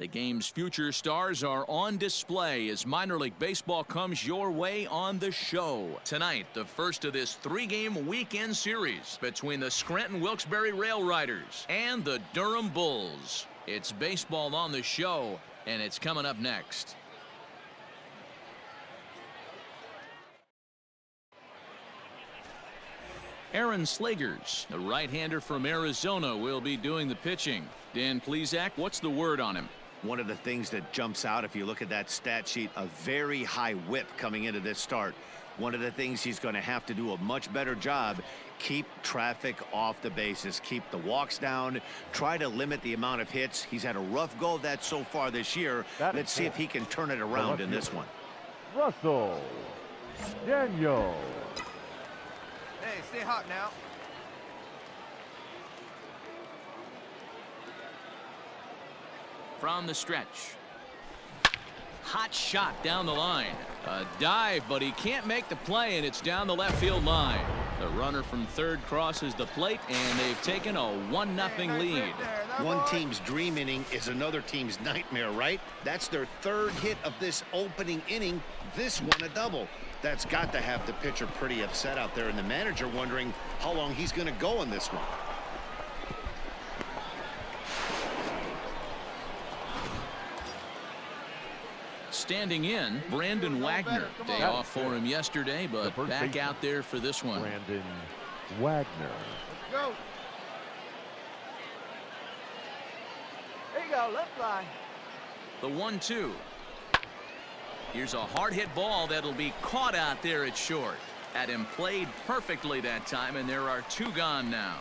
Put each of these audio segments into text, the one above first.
The game's future stars are on display as minor league baseball comes your way on the show. Tonight, the first of this 3-game weekend series between the Scranton Wilkes-Barre Rail Riders and the Durham Bulls. It's baseball on the show, and it's coming up next. Aaron Slagers, the right-hander from Arizona, will be doing the pitching. Dan Plesac, what's the word on him? One of the things that jumps out if you look at that stat sheet, a very high whip coming into this start. One of the things he's going to have to do a much better job, keep traffic off the bases, keep the walks down, try to limit the amount of hits. He's had a rough go of that so far this year. Let's see if he can turn it around in this one. Russell Daniel. Hey, stay hot now. From the stretch. Hot shot down the line. A dive, but he can't make the play, and it's down the left field line. The runner from third crosses the plate, and they've taken a 1-0 lead. One team's dream inning is another team's nightmare, right? That's their third hit of this opening inning. This one a double. That's got to have the pitcher pretty upset out there, and the manager wondering how long he's going to go in this one. Standing in, Brandon Wagner. Day off for him yesterday, but back out there for this one. Brandon Wagner. Go. There you go, left line. The 1-2. Here's a hard hit ball that'll be caught out there at short. Had him played perfectly that time, and there are 2 gone now.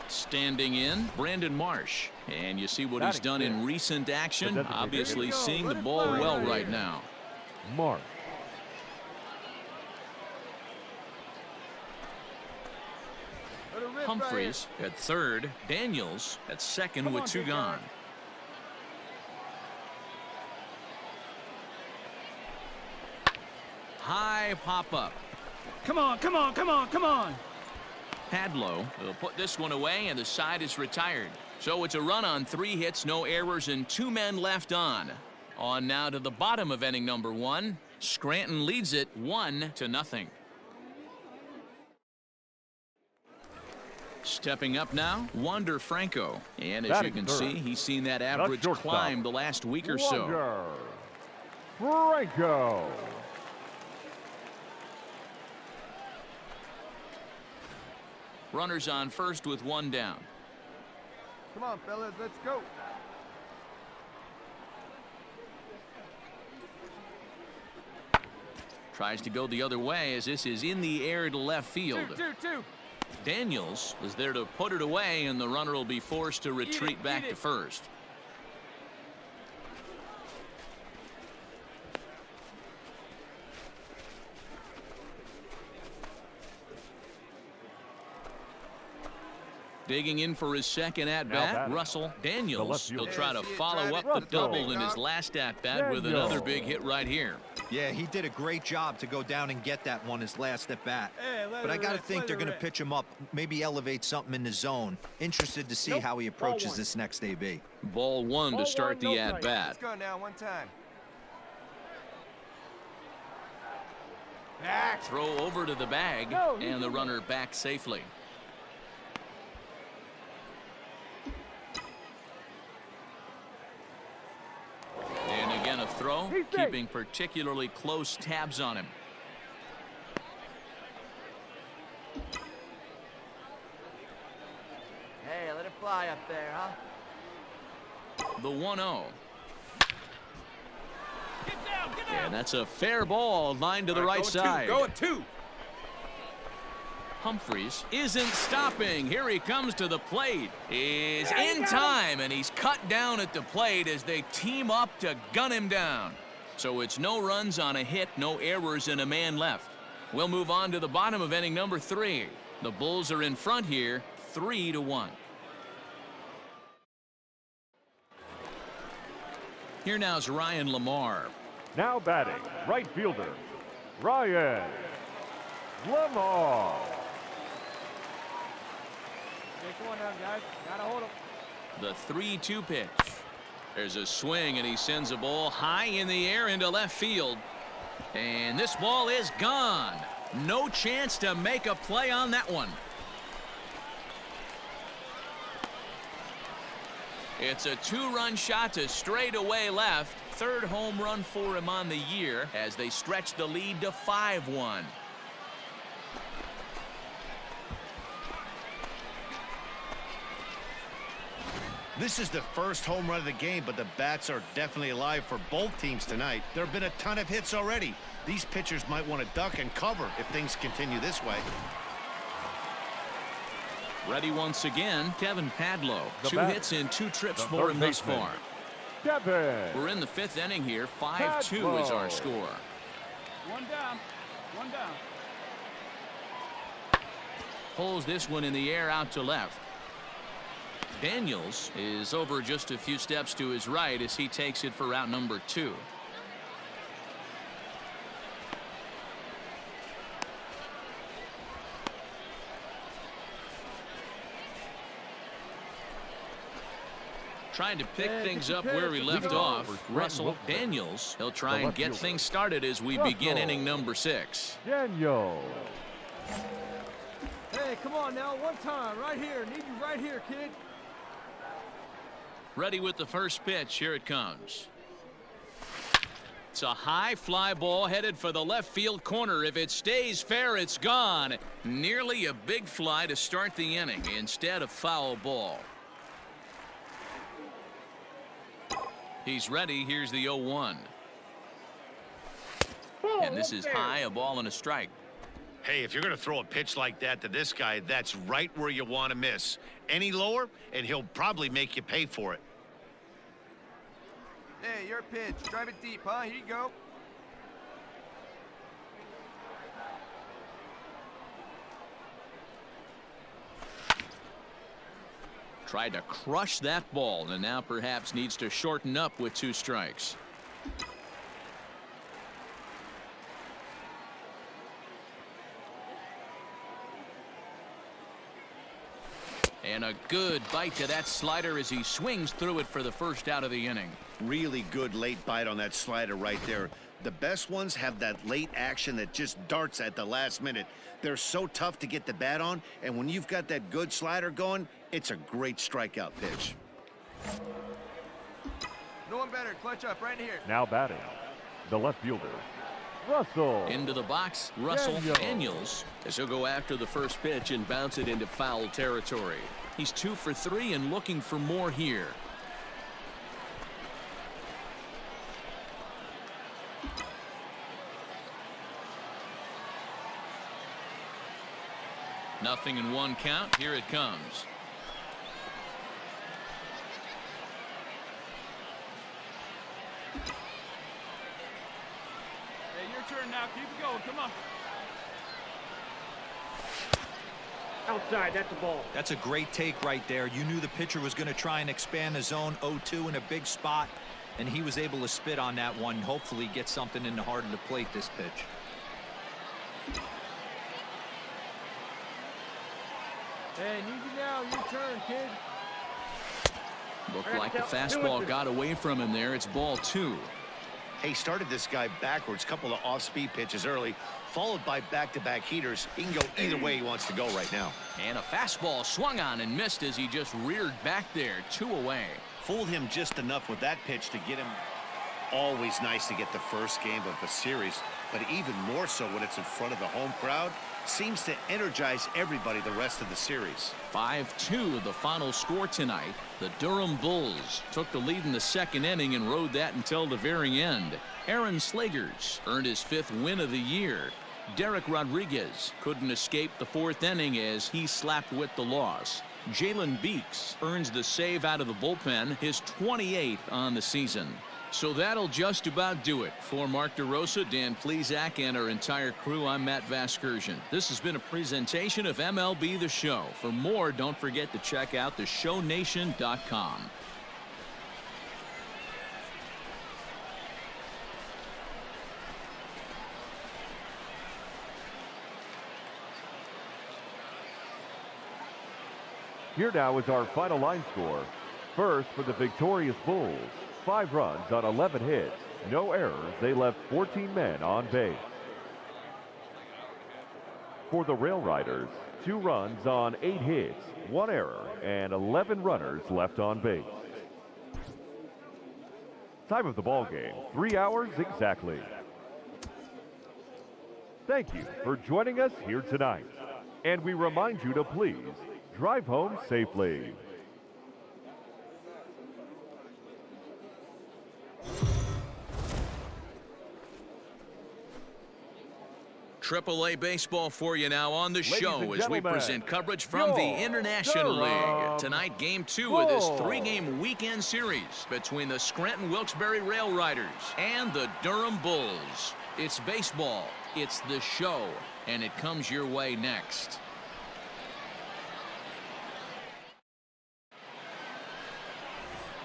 Standing in, Brandon Marsh. And you see what he's done in recent action. Obviously seeing the ball well right now. Marsh. Humphreys at third. Daniels at second with 2 gone. High pop up. Come on, come on, come on, come on. Padlo will put this one away, and the side is retired. So it's a run on 3 hits, no errors, and 2 men left on. On now to the bottom of inning number 1. Scranton leads it 1-0. Stepping up now, Wander Franco. And as you can see, he's seen that average climb the last week or so. Franco. Runners on first with 1 down. Come on, fellas, let's go. Tries to go the other way as this is in the air to left field. 2-2-2. Daniels is there to put it away, and the runner will be forced to retreat back to first. Digging in for his second at-bat, Russell Daniels. He'll try to follow up the double in his last at-bat with another big hit right here. Yeah, he did a great job to go down and get that one his last at-bat. But I got to think they're going to pitch him up, maybe elevate something in the zone. Interested to see how he approaches this next AB. Ball 1 to start the at-bat. Let's go now, one time. Throw over to the bag, and the runner back safely. And again a throw, keeping particularly close tabs on him. Hey, let it fly up there, huh? The 1-0. And that's a fair ball lined to the right side. Going 2. Humphreys isn't stopping. Here he comes to the plate. Is in time, and he's cut down at the plate as they team up to gun him down. So it's no runs on a hit, no errors, and a man left. We'll move on to the bottom of inning number 3. The Bulls are in front here, 3-1. Here now is Ryan Lamar. Now batting, right fielder, Ryan Lamar. Hey, come on now, guys. Gotta hold him. The 3-2 pitch. There's a swing, and he sends a ball high in the air into left field. And this ball is gone. No chance to make a play on that one. It's a 2-run shot to straightaway left. Third home run for him on the year as they stretch the lead to 5-1. This is the first home run of the game, but the bats are definitely alive for both teams tonight. There have been a ton of hits already. These pitchers might want to duck and cover if things continue this way. Ready once again, Kevin Padlow. The 2 bat, hits in 2 trips the for third him thus baseman, far. Kevin. We're in the 5th inning here. 5-2 is our Padlow. score. One down. One down. Pulls this one in the air out to left. Daniels is over just a few steps to his right as he takes it for route number 2. Trying to pick things up where he left off. Russell Daniels. He'll try and get things started as we begin inning number 6. Daniel. Hey, come on now. One time. Right here. Need you right here, kid. Ready with the first pitch. Here it comes. It's a high fly ball headed for the left field corner. If it stays fair, it's gone. Nearly a big fly to start the inning instead of foul ball. He's ready. Here's the 0-1. And this is high, a ball and a strike. Hey, if you're going to throw a pitch like that to this guy, that's right where you want to miss. Any lower, and he'll probably make you pay for it. Hey, your pitch. Drive it deep, huh? Here you go. Tried to crush that ball and now perhaps needs to shorten up with 2 strikes. And a good bite to that slider as he swings through it for the first out of the inning. Really good late bite on that slider right there. The best ones have that late action that just darts at the last minute. They're so tough to get the bat on, and when you've got that good slider going, it's a great strikeout pitch. No one better. Clutch up right here. Now batting, the left fielder, Russell. Into the box, Russell Daniels, as he'll go after the first pitch and bounce it into foul territory. He's 2 for 3 and looking for more here. Nothing in 1 count. Here it comes. Hey, your turn now. Keep it going. Come on. Outside, that's a ball. That's a great take right there. You knew the pitcher was going to try and expand the zone. 0-2 in a big spot, and he was able to spit on that one. Hopefully get something in the heart of the plate this pitch. Hey, need you now. Your turn, kid. Looked like the fastball got away from him there. It's ball 2. Hey, started this guy backwards, couple of off-speed pitches early, followed by back-to-back heaters. He can go either way he wants to go right now. And a fastball swung on and missed as he just reared back there. 2 away. Fooled him just enough with that pitch to get him. Always nice to get the first game of a series, but even more so when it's in front of the home crowd. Seems to energize everybody the rest of the series. 5-2 the final score tonight. The Durham Bulls took the lead in the 2nd inning and rode that until the very end. Aaron Slegers earned his 5th win of the year. Derek Rodriguez couldn't escape the 4th inning as he slapped with the loss. Jalen Beeks earns the save out of the bullpen, his 28th on the season. So that'll just about do it. For Mark DeRosa, Dan Plesac, and our entire crew, I'm Matt Vasgersian. This has been a presentation of MLB The Show. For more, don't forget to check out theshownation.com. Here now is our final line score. First, for the victorious Bulls, 5 runs on 11 hits, no errors. They left 14 men on base. For the Rail Riders, 2 runs on 8 hits, 1 error, and 11 runners left on base. Time of the ball game, 3 hours exactly. Thank you for joining us here tonight. And we remind you to please drive home safely. AAA baseball for you now on the show and as we gentlemen, present coverage from the International Durham. League. Tonight, Game 2 of this 3-game weekend series between the Scranton-Wilkes-Barre Rail Riders and the Durham Bulls. It's baseball, it's the show, and it comes your way next.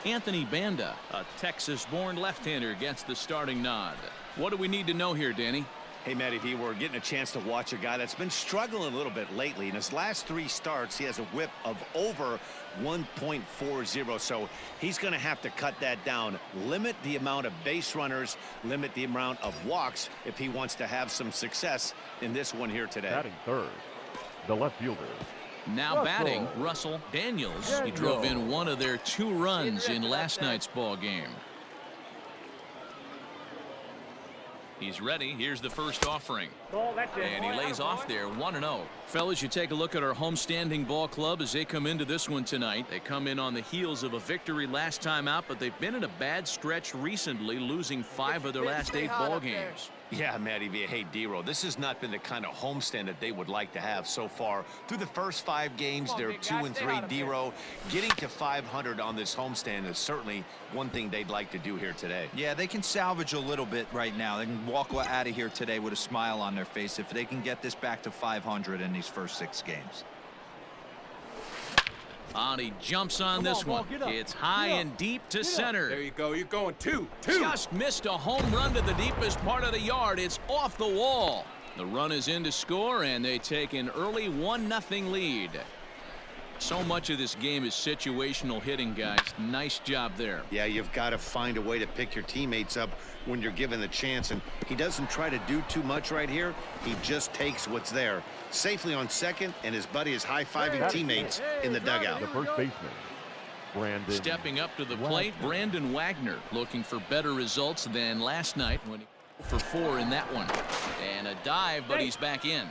Anthony Banda, a Texas-born left-hander, gets the starting nod. What do we need to know here, Danny? Hey, Matty V, we're getting a chance to watch a guy that's been struggling a little bit lately. In his last 3 starts, he has a whip of over 1.40, so he's going to have to cut that down, limit the amount of base runners, limit the amount of walks if he wants to have some success in this one here today. Batting third, the left fielder. Now batting, Russell Daniels. He drove in one of their 2 runs in last night's ball game. He's ready. Here's the first offering. And he lays off there 1-0. Fellas, you take a look at our homestanding ball club as they come into this one tonight. They come in on the heels of a victory last time out, but they've been in a bad stretch recently, losing 5 of their last 8 ball games. Yeah, Matty V. Hey, D-Row, this has not been the kind of homestand that they would like to have so far. Through the first 5 games, they're 2-3. D-Row, getting to 500 on this homestand is certainly one thing they'd like to do here today. Yeah, they can salvage a little bit right now. They can walk out of here today with a smile on their face if they can get this back to 500 in these first 6 games. And he jumps on this one. It's high and deep to center. There you go. You're going 2. Just missed a home run to the deepest part of the yard. It's off the wall. The run is in to score, and they take an early 1-0 lead. So much of this game is situational hitting, guys. Nice job there. Yeah, you've got to find a way to pick your teammates up when you're given the chance, and he doesn't try to do too much right here. He just takes what's there. Safely on second, and his buddy is high-fiving teammates in the dugout. The first baseman, Brandon. Stepping up to the plate, Brandon Wagner, looking for better results than last night when he for 4 in that one. And a dive, but he's back in.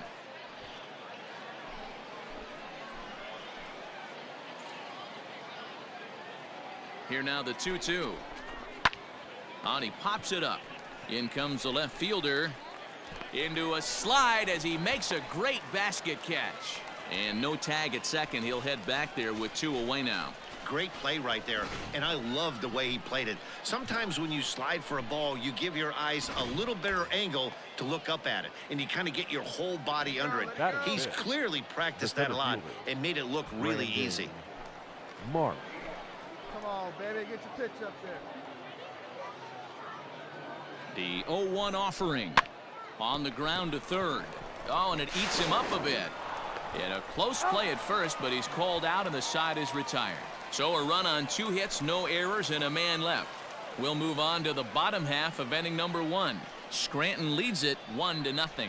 Here now the 2-2. And he pops it up. In comes the left fielder. Into a slide as he makes a great basket catch. And no tag at second. He'll head back there with 2 away now. Great play right there, and I love the way he played it. Sometimes when you slide for a ball, you give your eyes a little better angle to look up at it, and you kind of get your whole body under it. He's clearly practiced that a lot and made it look really easy. Mark. Come on, baby, get your pitch up there. The 0-1 offering on the ground to third. Oh, and it eats him up a bit. In a close play at first, but he's called out and the side is retired. So a run on 2 hits, no errors, and a man left. We'll move on to the bottom half of inning number 1. Scranton leads it 1-0.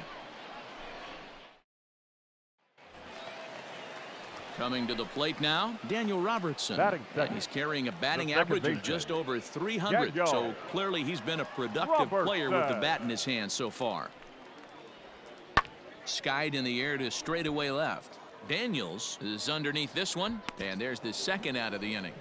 Coming to the plate now, Daniel Robertson. And he's carrying a batting average of just over 300. So clearly he's been a productive player with the bat in his hand so far. Skied in the air to straightaway left. Daniels is underneath this one, and there's the second out of the inning.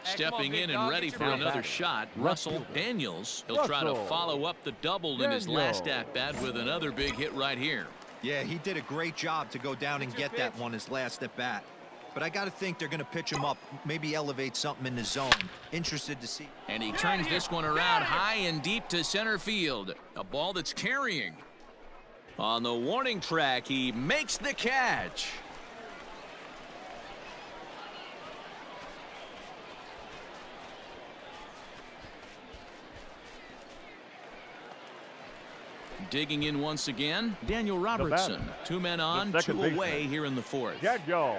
Stepping in and ready for another shot, Russell Daniels. He'll try to follow up the double in his last at-bat with another big hit right here. Yeah, he did a great job to go down and get that one his last at bat. But I got to think they're going to pitch him up, maybe elevate something in the zone. Interested to see. And he turns this one around high and deep to center field. A ball that's carrying. On the warning track, he makes the catch. Digging in once again, Daniel Robertson. 2 men on, 2 away here in the 4th. Daniel.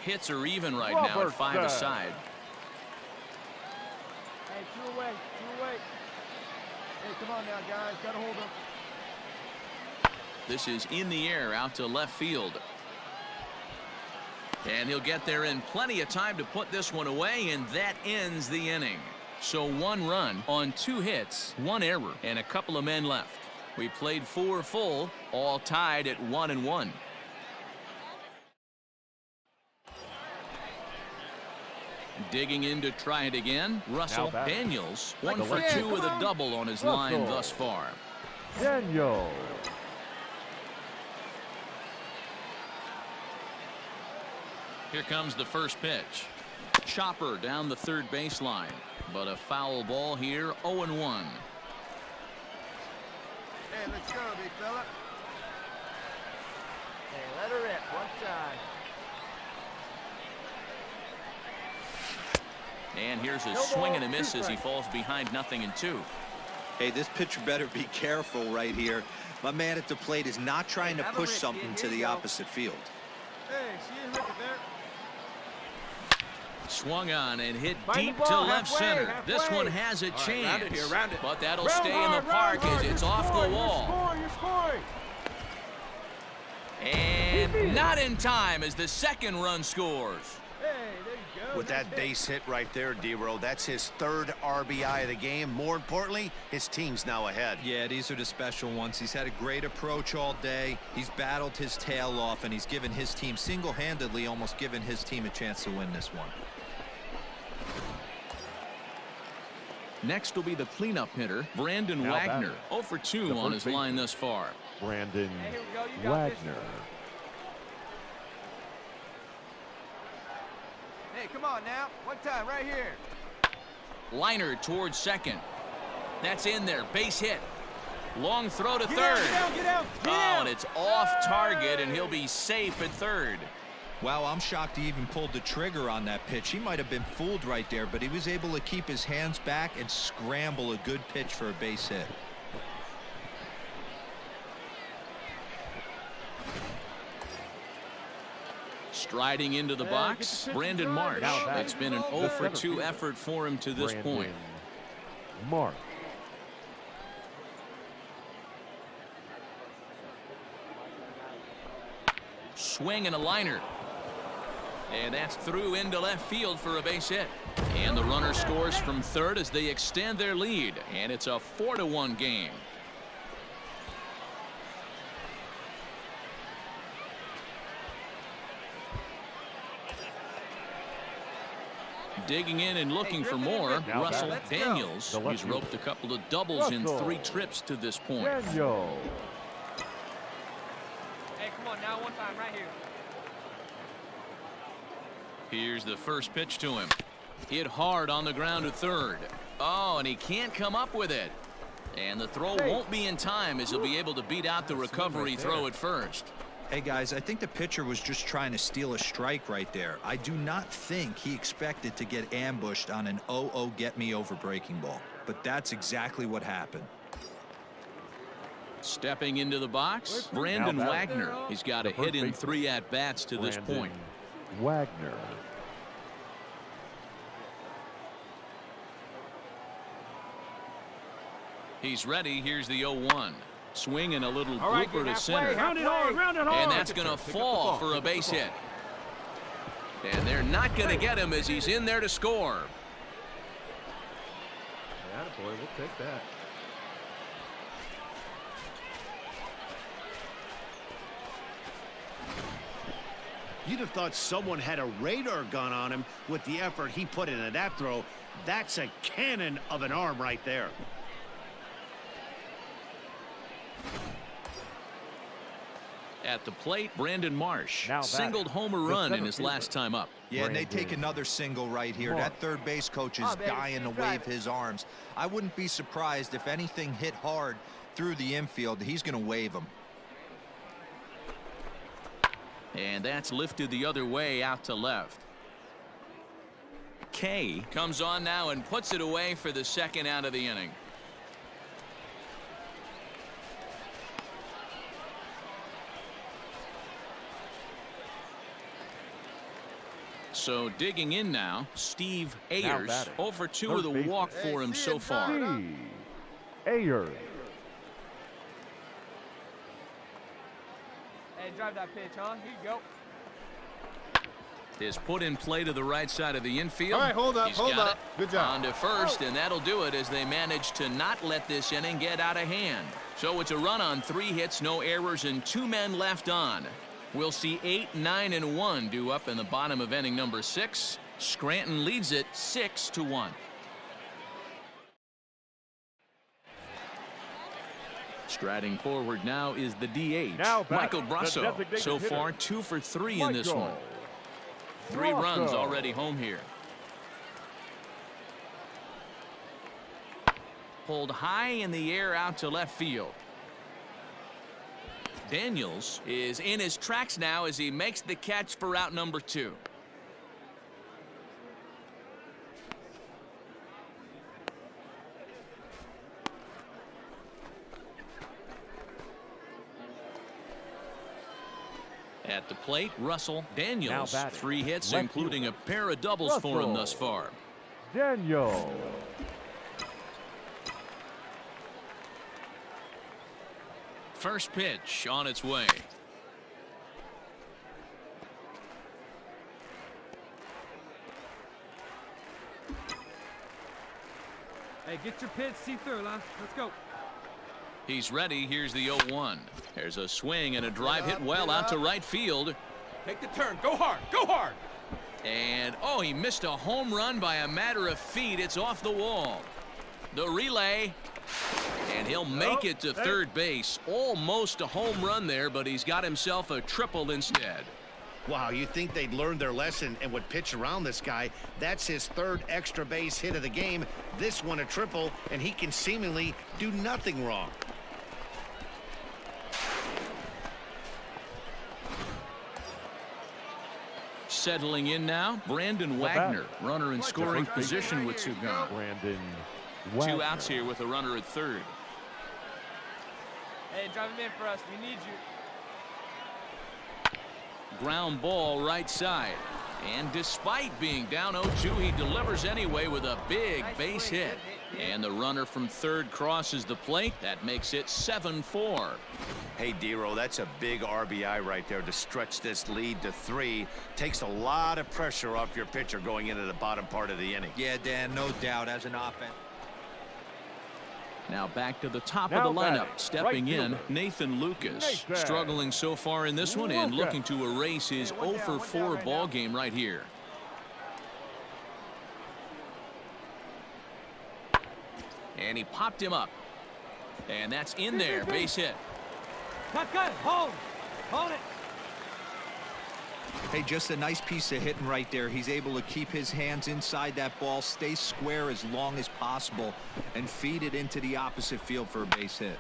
Hits are even right now at 5 aside. Hey, 2 away, 2 away. Hey, come on now, guys. Got to hold them. This is in the air out to left field. And he'll get there in plenty of time to put this one away, and that ends the inning. So 1 run on 2 hits, 1 error, and a couple of men left. We played 4 full, all tied at 1-1. Digging in to try it again, Russell Daniels. 1 for 2 with a double on his line thus far. Daniel. Here comes the first pitch. Chopper down the third baseline, but a foul ball here, 0-1. Hey, let's go, big fella. Hey, let her rip. One time. And here's a swing and a miss as he falls behind 0-2. Hey, this pitcher better be careful right here. My man at the plate is not trying to push something to the opposite field. Hey, she ain't ripping there. Swung on and hit Find the deep ball, to left halfway, center. halfway. This one has a chance, round it here, round it. but that'll Round stay in the hard, park round as hard. it's You're off the scoring, wall. You're scoring. And not in time as the second run scores. Hey, there you go. With that base hit right there, D-Row, that's his 3rd RBI of the game. More importantly, his team's now ahead. Yeah, these are the special ones. He's had a great approach all day. He's battled his tail off, and he's given his team single-handedly, almost given his team a chance to win this one. Next will be the cleanup hitter, Brandon Now Wagner. batting. 0 for 2 The on first his line thus far. Brandon Hey, here we go. You got this. Wagner. Hey, come on now. One time, right here. Liner towards second. That's in there. Base hit. Long throw to Get third. down, get down, get Oh, down. and it's off target, and he'll be safe at third. Wow, I'm shocked he even pulled the trigger on that pitch. He might have been fooled right there, but he was able to keep his hands back and scramble a good pitch for a base hit. Striding into the Get box, the pitch Brandon right. Marsh. Now batting. It's been an The 0 for center 2 fielder. effort for him to this Brandon point. Marsh. Swing and a liner. And that's through into left field for a base hit. And the runner scores from third as they extend their lead. And it's a 4-1 game. Digging in and looking for more, Now Russell batting. Daniels. The left He's roped a couple of doubles in Russell. 3 trips to this point. Daniel. Hey, come on now, one time, right here. Here's the first pitch to him. Hit hard on the ground to third. Oh, and he can't come up with it. And the throw won't be in time as he'll be able to beat out the recovery throw at first. Hey guys, I think the pitcher was just trying to steal a strike right there. I do not think he expected to get ambushed on an 0-0 get me over breaking ball, but that's exactly what happened. Stepping into the box, Brandon Now batting. Wagner. He's got a The first hit in baseman. 3 at-bats to this Brandon point. Wagner. He's ready. Here's the 0-1. Swing and a little All right, blooper get to center. halfway, Round it hard, round it hard. And that's going to fall for a base hit. And they're not going to get him as he's in there to score. Boy, we'll take that. You'd have thought someone had a radar gun on him with the effort he put into that throw. That's a cannon of an arm right there. At the plate, Brandon Marsh Now batting. singled home a The run in center his fielder. last time up. Yeah, and they take Brandon another single right here. Marsh. That third base coach is Oh, baby, dying to drive wave it. his arms. I wouldn't be surprised if anything hit hard through the infield. He's going to wave them. And that's lifted the other way out to left. Kay comes on now and puts it away for the second out of the inning. So digging in now, Steve Ayers. batting. 0 for 2 Third with a baseman. walk for him so far. Steve Ayers. Hey, drive that pitch, huh? Here you go. Is put in play to the right side of the infield. All right, hold up, He's hold got up. it. Good job. On to first, and that'll do it as they manage to not let this inning get out of hand. So it's a run on 3 hits, no errors, and 2 men left on. We'll see 8, 9, and 1 due up in the bottom of inning number 6. Scranton leads it 6-1. Striding forward now is the DH, Now Michael batting, the Brasso. designated So hitter, far, 2 for 3 in this Michael one. 3 runs Brasso. already home here. Pulled high in the air out to left field. Daniels is in his tracks now as he makes the catch for out number 2. At the plate, Russell Daniels. Now batting, 3 hits, left including fielder, a pair of doubles for him Russell thus far. Daniel. First pitch on its way. Hey, get your pitch, see through, huh? Let's go. He's ready. Here's the 0-1. There's a swing and a drive hit well out to right field. Take the turn. Go hard. Go hard. And, oh, he missed a home run by a matter of feet. It's off the wall. The relay. And he'll make it to third base. Almost a home run there, but he's got himself a triple instead. Wow, you think they'd learned their lesson and would pitch around this guy. That's his 3rd extra base hit of the game. This one a triple, and he can seemingly do nothing wrong. Settling in now, Brandon Wagner, runner in scoring position with 2 gone. Brandon 2 Wagner. outs here with a runner at third. Hey, drive him in for us. We need you. Ground ball right side. And despite being down 0-2, he delivers anyway with a big base hit. And the runner from third crosses the plate. That makes it 7-4. Hey, Dero, that's a big RBI right there to stretch this lead to 3. Takes a lot of pressure off your pitcher going into the bottom part of the inning. Yeah, Dan, no doubt, as an offense. Now back to the top Now of the lineup. batting, Stepping right in, fielder. Nathan Lucas. Nathan Struggling so far in this one and Lucas. looking to erase his 0-for-4 ball game right here. And he popped him up. And that's in there. Base hit. Cut. Hold. Hold it. Hey, just a nice piece of hitting right there. He's able to keep his hands inside that ball, stay square as long as possible, and feed it into the opposite field for a base hit.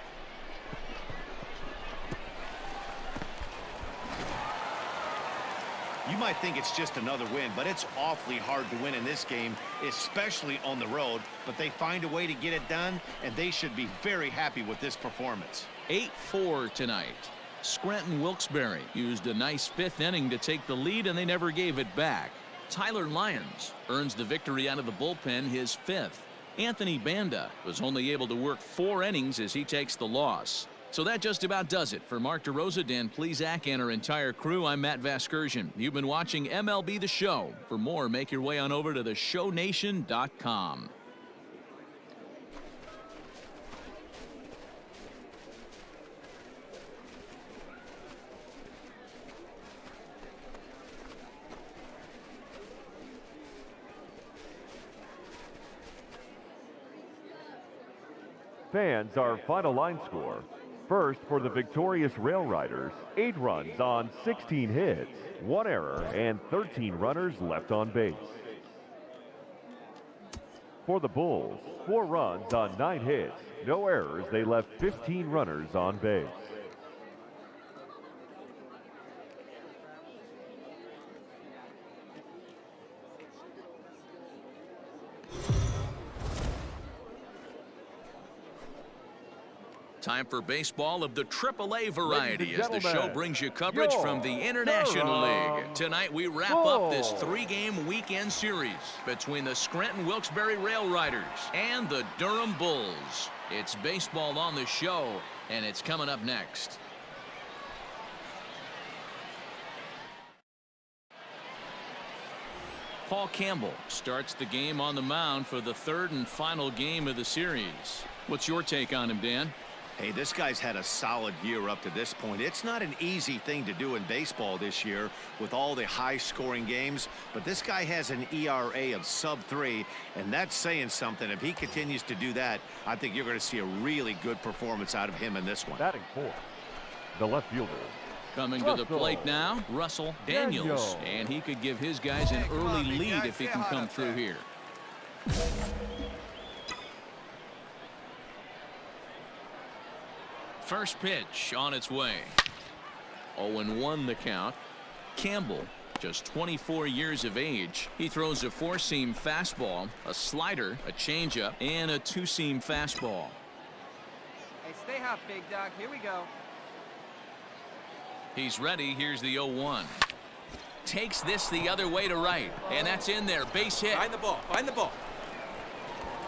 You might think it's just another win, but it's awfully hard to win in this game, especially on the road. But they find a way to get it done, and they should be very happy with this performance. 8-4 tonight. Scranton Wilkes-Barre used a nice 5th inning to take the lead, and they never gave it back. Tyler Lyons earns the victory out of the bullpen, his 5th. Anthony Banda was only able to work 4 innings as he takes the loss. So that just about does it. For Mark DeRosa, Dan Plesac, and our entire crew, I'm Matt Vasgersian. You've been watching MLB The Show. For more, make your way on over to theshownation.com. Fans, our final line score. First, for the victorious Rail Riders, 8 runs on 16 hits, 1 error, and 13 runners left on base. For the Bulls, 4 runs on 9 hits, no errors, they left 15 runners on base. Time for baseball of the AAA variety Ladies as and the show gentlemen, brings you coverage from the your International Durham League. Tonight we wrap up this Bulls. 3-game weekend series between the Scranton-Wilkes-Barre Rail Riders and the Durham Bulls. It's baseball on the show, and it's coming up next. Paul Campbell starts the game on the mound for the third and final game of the series. What's your take on him, Dan? Hey, this guy's had a solid year up to this point. It's not an easy thing to do in baseball this year with all the high-scoring games, but this guy has an ERA of sub-3, and that's saying something. If he continues to do that, I think you're going to see a really good performance out of him in this one. Batting fourth, the left fielder. Coming to the plate now, Russell Daniels. And he could give his guys an early lead if he can come through here. First pitch on its way. 0-1 the count. Campbell, just 24 years of age. He throws a 4-seam fastball, a slider, a changeup, and a 2-seam fastball. Hey, stay hot, big dog. Here we go. He's ready. Here's the 0-1. Takes this the other way to right. And that's in there. Base hit. Find the ball. Find the ball.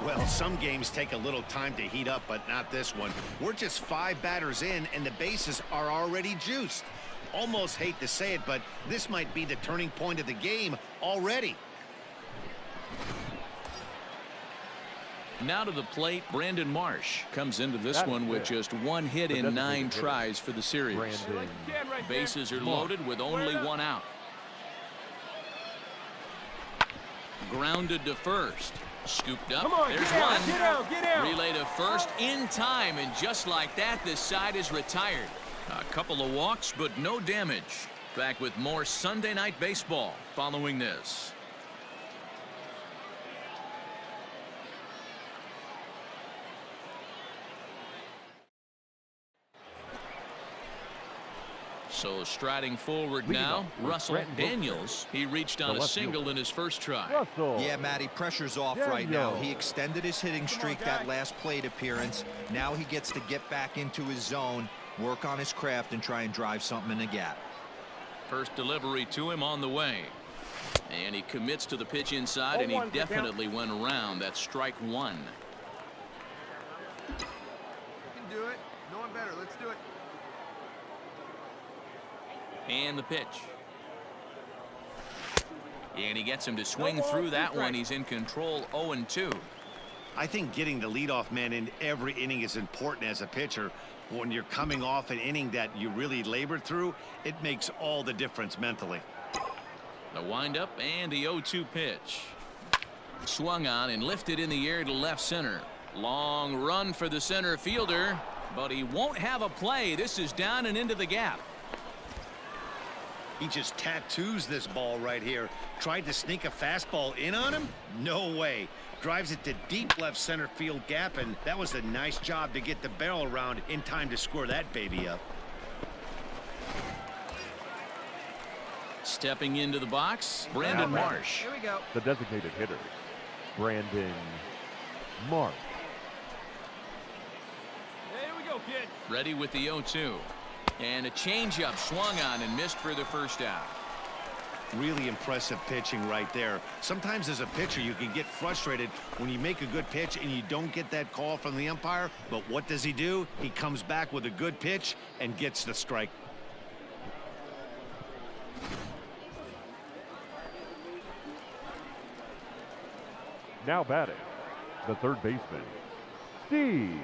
Well, some games take a little time to heat up, but not this one. We're just 5 batters in, and the bases are already juiced. Almost hate to say it, but this might be the turning point of the game already. Now to the plate, Brandon Marsh comes into this one with just 1 hit in 9 tries for the series. Bases are loaded with only 1 out. Grounded to first. Scooped up. There's one. Get out. Relay to first in time, and just like that, this side is retired. A couple of walks, but no damage. Back with more Sunday Night Baseball following this. So striding forward now, Russell Daniels. He reached on a single in his first try. Russell. Yeah, Matty, pressure's off right now. He extended his hitting streak that last plate appearance. Now he gets to get back into his zone, work on his craft, and try and drive something in the gap. First delivery to him on the way. And he commits to the pitch inside, and he definitely went around. That's strike 1. You can do it. No one better. Let's do it. And the pitch. And he gets him to swing through that one. He's in control, 0-2. I think getting the leadoff man in every inning is important as a pitcher. When you're coming off an inning that you really labored through, it makes all the difference mentally. The windup and the 0-2 pitch. Swung on and lifted in the air to left center. Long run for the center fielder, but he won't have a play. This is down and into the gap. He just tattoos this ball right here. Tried to sneak a fastball in on him? No way. Drives it to deep left center field gap, and that was a nice job to get the barrel around in time to score that baby up. Stepping into the box, Brandon Marsh. Here we go. The designated hitter, Brandon Marsh. Here we go, kid. Ready with the 0-2. And a changeup swung on and missed for the first out. Really impressive pitching right there. Sometimes as a pitcher you can get frustrated when you make a good pitch and you don't get that call from the umpire, but what does he do? He comes back with a good pitch and gets the strike. Now batting, the third baseman, Steve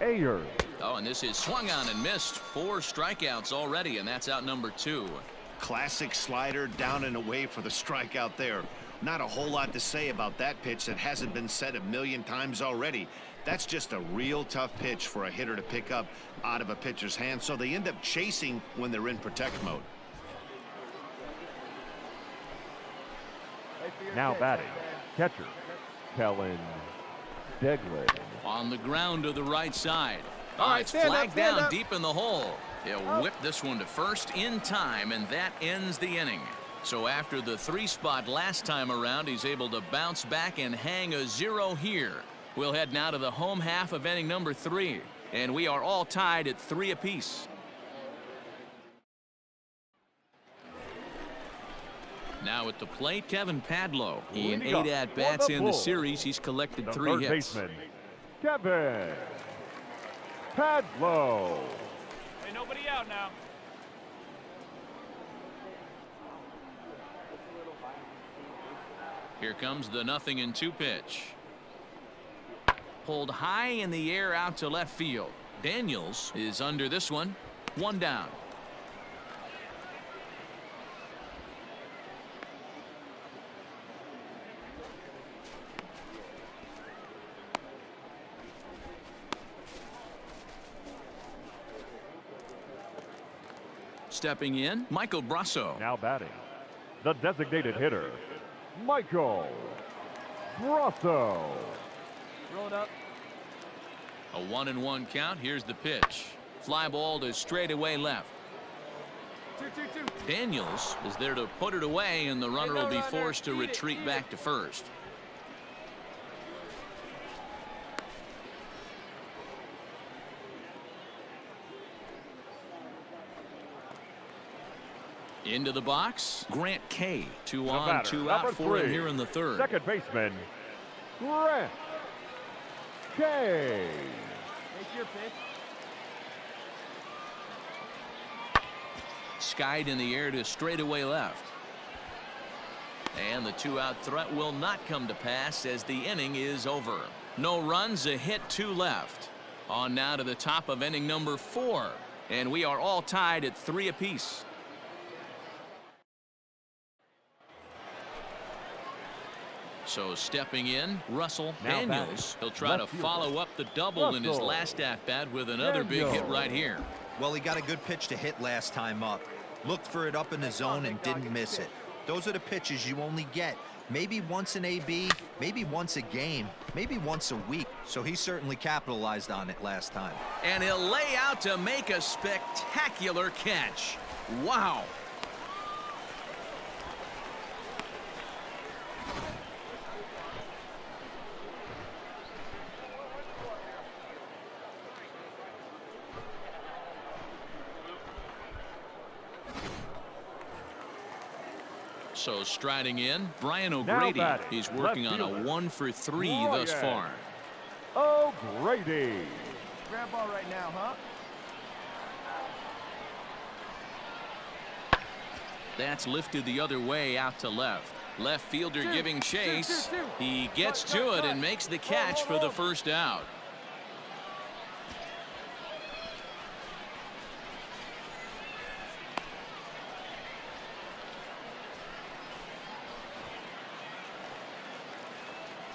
Ayers. Oh, and this is swung on and missed. 4 strikeouts already, and that's out number 2. Classic slider down and away for the strikeout there. Not a whole lot to say about that pitch that hasn't been said a million times already. That's just a real tough pitch for a hitter to pick up out of a pitcher's hand, so they end up chasing when they're in protect mode. Now batting, catcher, Kellen Degley. On the ground to the right side. All right, It's stand up, flagged stand down up. deep in the hole. He'll whip this one to first in time, and that ends the inning. So after the 3 spot last time around, he's able to bounce back and hang a 0 here. We'll head now to the home half of inning number 3. and we are all tied at 3 apiece. Now at the plate, Kevin Padlow. In 8 at-bats in the series, he's collected 3 hits. Baseman, Kevin Padlow. Hey, nobody out now. Here comes the 0-2 pitch. Pulled high in the air out to left field. Daniels is under this one. 1 down. Stepping in, Michael Brasso. Now batting, the designated hitter, Michael Brasso. Roll it up. A 1-1 count. Here's the pitch. Fly ball to straightaway left. 2-2-2. Daniels is there to put it away, and the runner will be forced to retreat back to first. Into the box, Grant Kay. 2 on, 2 out for him here in the 3rd. Second baseman, Grant Kay. Take your pitch. Skied in the air to straightaway left. And the 2-out threat will not come to pass as the inning is over. No runs, a hit, 2 left. On now to the top of inning number 4. And we are all tied at 3 apiece. So stepping in, Russell Daniels. He'll try to follow up the double in his last at-bat with another big hit right here. Well, he got a good pitch to hit last time up. Looked for it up in the zone and didn't miss it. Those are the pitches you only get maybe once an AB, maybe once a game, maybe once a week. So he certainly capitalized on it last time. And he'll lay out to make a spectacular catch. Wow. So striding in, Brian O'Grady. He's working on a 1 for 3 thus far. O'Grady. Grab ball right now, huh? That's lifted the other way out to left. Left fielder giving chase. He gets to it and makes the catch for the first out.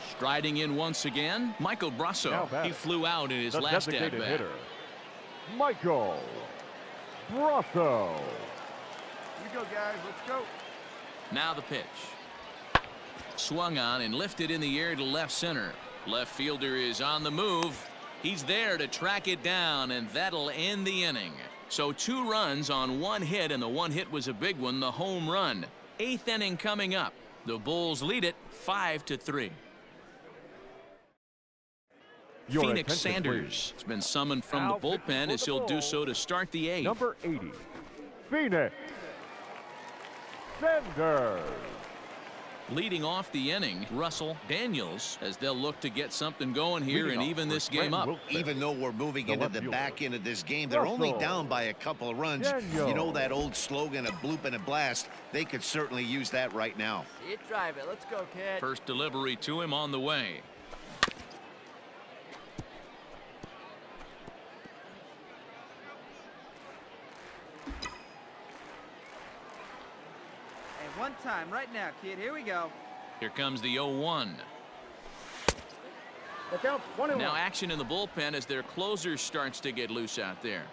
Striding in once again, Michael Brasso. He flew out in his last at-bat. Michael Brasso. Here we go, guys. Let's go. Now the pitch. Swung on and lifted in the air to left center. Left fielder is on the move. He's there to track it down, and that'll end the inning. So 2 runs on 1 hit, and the 1 hit was a big one, the home run. 8th inning coming up. The Bulls lead it 5-3. Phoenix Sanders has been summoned from the bullpen as he'll do so to start the 8th. Number 80, Phoenix Sanders. Leading off the inning, Russell Daniels, as they'll look to get something going here and even this game up. Even though we're moving into the back end of this game, they're only down by a couple of runs. You know that old slogan, a bloop and a blast? They could certainly use that right now. See it, drive it. Let's go, kid. First delivery to him on the way. One time right now, kid. Here we go. Here comes the 0-1. Look out. 1-1. Now action in the bullpen as their closer starts to get loose out there.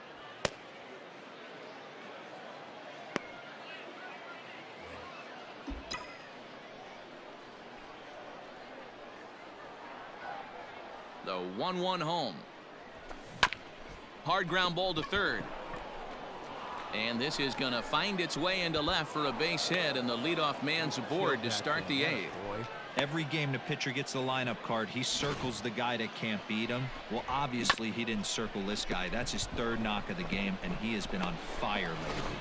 The 1-1 home. Hard ground ball to third. And this is going to find its way into left for a base hit, and the leadoff man's aboard to start the 8th. Every game the pitcher gets the lineup card, he circles the guy that can't beat him. Well, obviously he didn't circle this guy. That's his third knock of the game, and he has been on fire lately.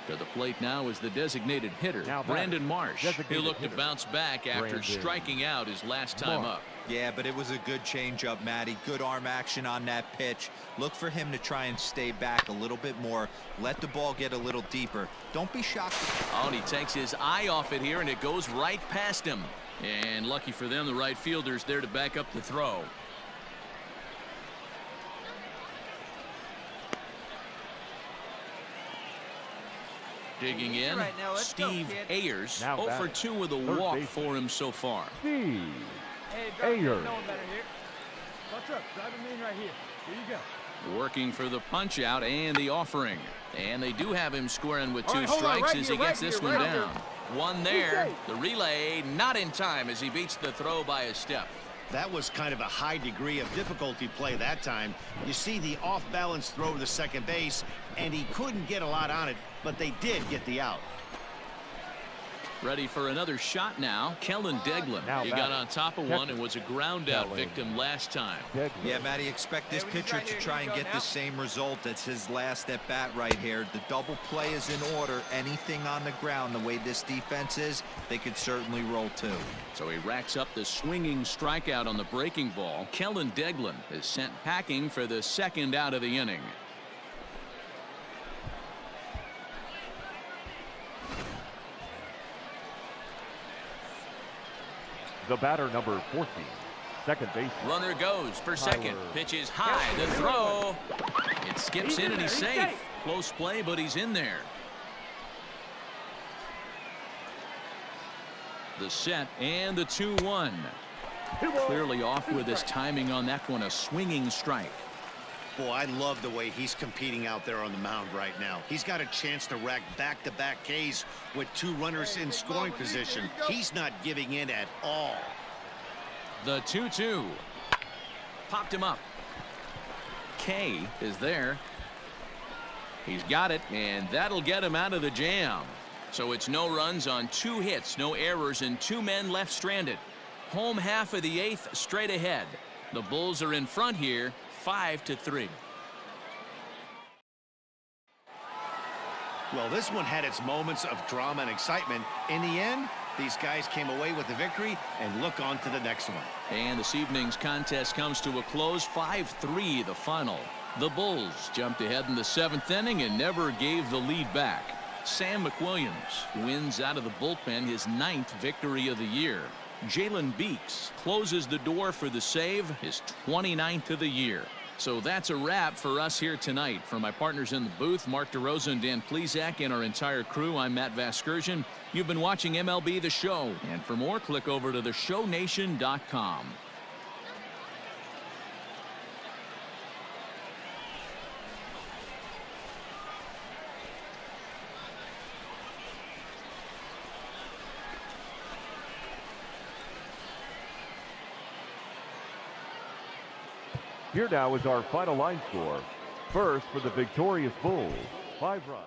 To the plate now is the designated hitter, Brandon Marsh. He'll look to bounce back after striking out his last time up. Yeah, but it was a good changeup, Matty. Good arm action on that pitch. Look for him to try and stay back a little bit more. Let the ball get a little deeper. Don't be shocked. Oh, and he takes his eye off it here, and it goes right past him. And lucky for them, the right fielder's there to back up the throw. Digging in, Right now, Steve Ayers. Now 0 for 2 with a walk for him so far. Steve Hey, Ayers. no one better here. What's up? Drive him in right here. Here you go. Working for the punch out and the offering. And they do have him squaring with 2 right, hold on, strikes right as here, he gets right this here, one right down. One there. safe. The relay not in time as he beats the throw by a step. That was kind of a high degree of difficulty play that time. You see the off-balance throw to second base, and he couldn't get a lot on it, but they did get the out. Ready for another shot now. Kellen Deglin. He got on top of one and was a ground-out victim last time. Yeah, Matty, expect this pitcher to try and get the same result as his last at-bat right here. The double play is in order. Anything on the ground, the way this defense is, they could certainly roll too. So he racks up the swinging strikeout on the breaking ball. Kellen Deglin is sent packing for the second out of the inning. The batter, number 14, second base. Runner goes for second. Pitch is high. The throw. It skips in and he's safe. Close play, but he's in there. The set and the 2-1. Clearly off with his timing on that one. A swinging strike. Boy, I love the way he's competing out there on the mound right now. He's got a chance to rack back-to-back Ks with 2 runners in scoring position. He's not giving in at all. The 2-2. Popped him up. K is there. He's got it, and that'll get him out of the jam. So it's no runs on 2 hits, no errors, and 2 men left stranded. Home half of the 8th straight ahead. The Bulls are in front here, 5-3. Well, this one had its moments of drama and excitement. In the end, these guys came away with the victory and look on to the next one. And this evening's contest comes to a close, 5-3 the final. The Bulls jumped ahead in the 7th inning and never gave the lead back. Sam McWilliams wins out of the bullpen his 9th victory of the year. Jalen Beeks closes the door for the save, his 29th of the year. So that's a wrap for us here tonight. For my partners in the booth, Mark DeRosa and Dan Plesac, and our entire crew, I'm Matt Vasgersian. You've been watching MLB The Show. And for more, click over to theshownation.com. Here now is our final line score. First for the victorious Bulls, 5 runs.